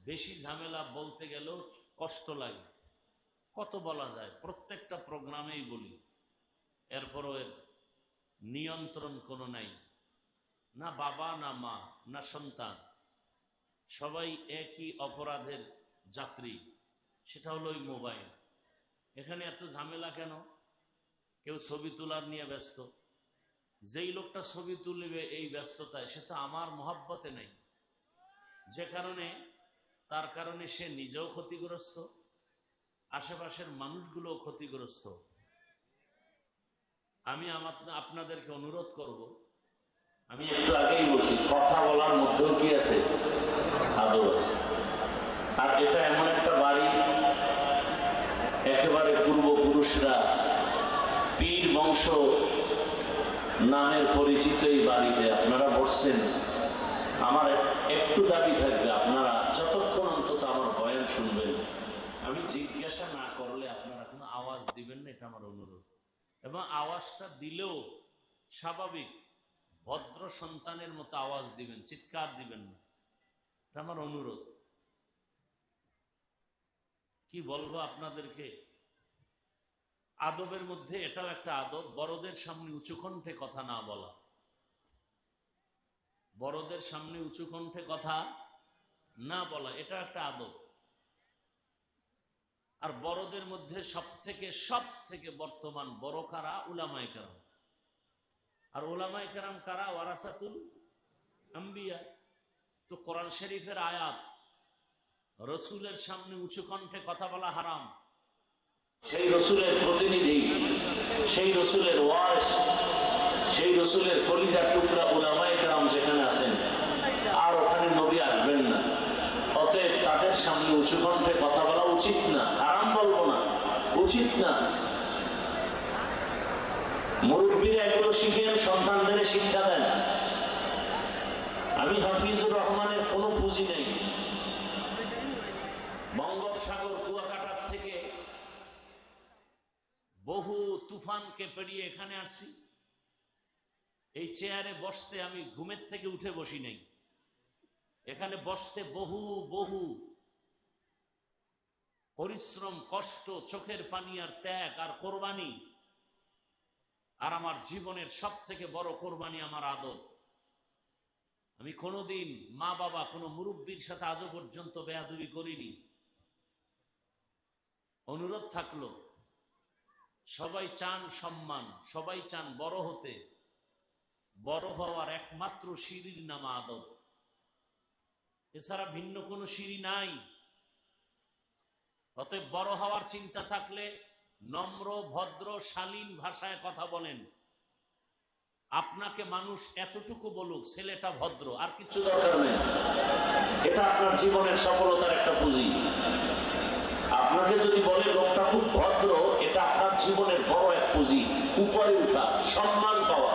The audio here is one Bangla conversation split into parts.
বেশি ঝামেলা বলতে গেলেও কষ্ট লাগে, কত বলা যায়, প্রত্যেকটা প্রোগ্রামেই বলি, এরপরও এর নিয়ন্ত্রণ কোনো নাই, না বাবা না মা না সন্তান, সবাই একই অপরাধের যাত্রী, সেটা হলো ওই মোবাইল। এখানে এত ঝামেলা কেন? কেউ ছবি তোলার নিয়ে ব্যস্ত, যেই লোকটা ছবি তুলবে এই ব্যস্ততায়, সেটা আমার মহব্বতে নেই, যে কারণে তার কারণে সে নিজেও ক্ষতিগ্রস্ত, আশেপাশের মানুষগুলোও ক্ষতিগ্রস্ত। আমি আপনাদেরকে অনুরোধ করব, আমি একটু আগেই বলছি, কথা বলার মধ্যেও কি আছে? আদব আছে। আর এটা এমন একটা বাড়ি, একেবারে পূর্বপুরুষরা পীর বংশ নামের পরিচিত এই বাড়িতে আপনারা বসছেন। আমার একটু দাবি থাকবে, আপনারা যতক্ষণ অন্তত আমার বয়ান শুনবেন, আমি জিজ্ঞাসা না করলে আপনারা কোনো আওয়াজ দিবেন না, এটা আমার অনুরোধ। এবং আওয়াজটা দিলেও স্বাভাবিক ভদ্র সন্তানের মতো আওয়াজ দিবেন, চিৎকার দিবেন না, এটা আমার অনুরোধ। কি বলবো আপনাদেরকে, আদবের মধ্যে এটাও একটা আদব, বড়দের সামনে উঁচু কণ্ঠে কথা না বলা। বড়দের সামনে উঁচু কণ্ঠে কথা না বলা, এটা একটা আদব। আর বড়দের মধ্যে সব থেকে বর্তমান বড় কারা? উলামায়ে কেরাম। আর উলামায়ে কেরাম কারা? ওয়ারাসাতুল আম্বিয়া। তো কোরআন শরীফের আয়াত, রসুলের সামনে উঁচু কণ্ঠে কথা বলা হারাম। সেই রসুলের প্রতিনিধি, সেই রসুলের ওয়ারিস, সেই রসুলের কলিজার টুকরা উলামায়ে কেরাম যেখানে আছেন, আর ওখানে নবী আসবেন না। অতএব তাদের সামনে উঁচু কণ্ঠে কথা বলা উচিত না, হারাম বলবো না, উচিত না। মুরব্বীরা এগুলো শিখেন, সন্তানদের শিক্ষা দেন। আমি হাফিজুর রহমানের কোনো পুঁজি নেই। বঙ্গোপসাগর কুয়াকাটার থেকে বহু তুফানকে পেরিয়ে এখানে আসছি। এই চেয়ারে বসতে আমি ঘুমের থেকে উঠে বসি নাই। এখানে বসতে বহু বহু পরিশ্রম, কষ্ট, চোখের পানি আর ত্যাগ আর কোরবানি। আর আমার জীবনের সব থেকে বড় কোরবানি আমার আদব। আমি কোনোদিন মা বাবা, কোনো মুরব্বীর সাথে আজও পর্যন্ত বেয়াদবি করিনি। অনুরোধ থাকলো, সবাই চান সম্মান, সবাই চান বড় হতে। বড় হওয়ার একমাত্র সিঁড়ির নাম আদব, এছাড়া ভিন্ন কোনো সিঁড়ি নাই। অতএব বড় হওয়ার চিন্তা থাকলে নম্র, ভদ্র, শালীন ভাষায় কথা বলেন। আপনাকে মানুষ এতটুকু বলুক ছেলেটা ভদ্র, আর কিছু দরকার নেই। এটা আপনার জীবনের সফলতার একটা পুঁজি। আপনাকে যদি বলে লোকটা খুব ভদ্র, এটা আপনার জীবনের বড় এক পুঁজি, উপরে উঠা, সম্মান পাওয়া।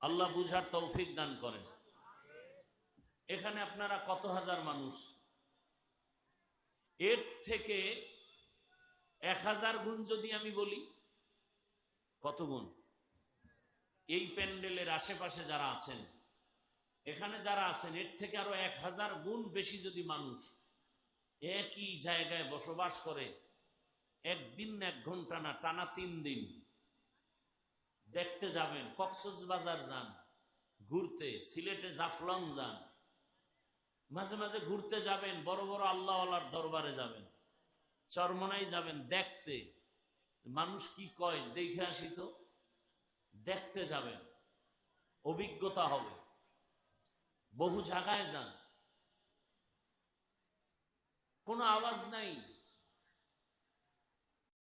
আল্লাহ বুঝার তৌফিক দান করেন। এখানে আপনারা কত হাজার মানুষ, এর থেকে 1000 গুণ যদি আমি বলি, কত গুণ? এই প্যান্ডেলের আশেপাশে যারা আছেন, এখানে যারা আছেন, এর থেকে আরো 1000 গুণ বেশি যদি মানুষ একই জায়গায় বসবাস করে, একদিন না 1 ঘন্টা না, টানা 3 দিন দেখতে যাবেন, কক্সবাজার যান ঘুরতে, সিলেটে জাফলং যান, মাঝে মাঝে ঘুরতে যাবেন, বড় বড় আল্লাহওয়ালার দরবারে যাবেন, চরমনাই যাবেন দেখতে, মানুষ কি কয় দেখে আসি তো। দেখতে যাবেন, অভিজ্ঞতা হবে। বহু জায়গায় যান, কোনো আওয়াজ নাই,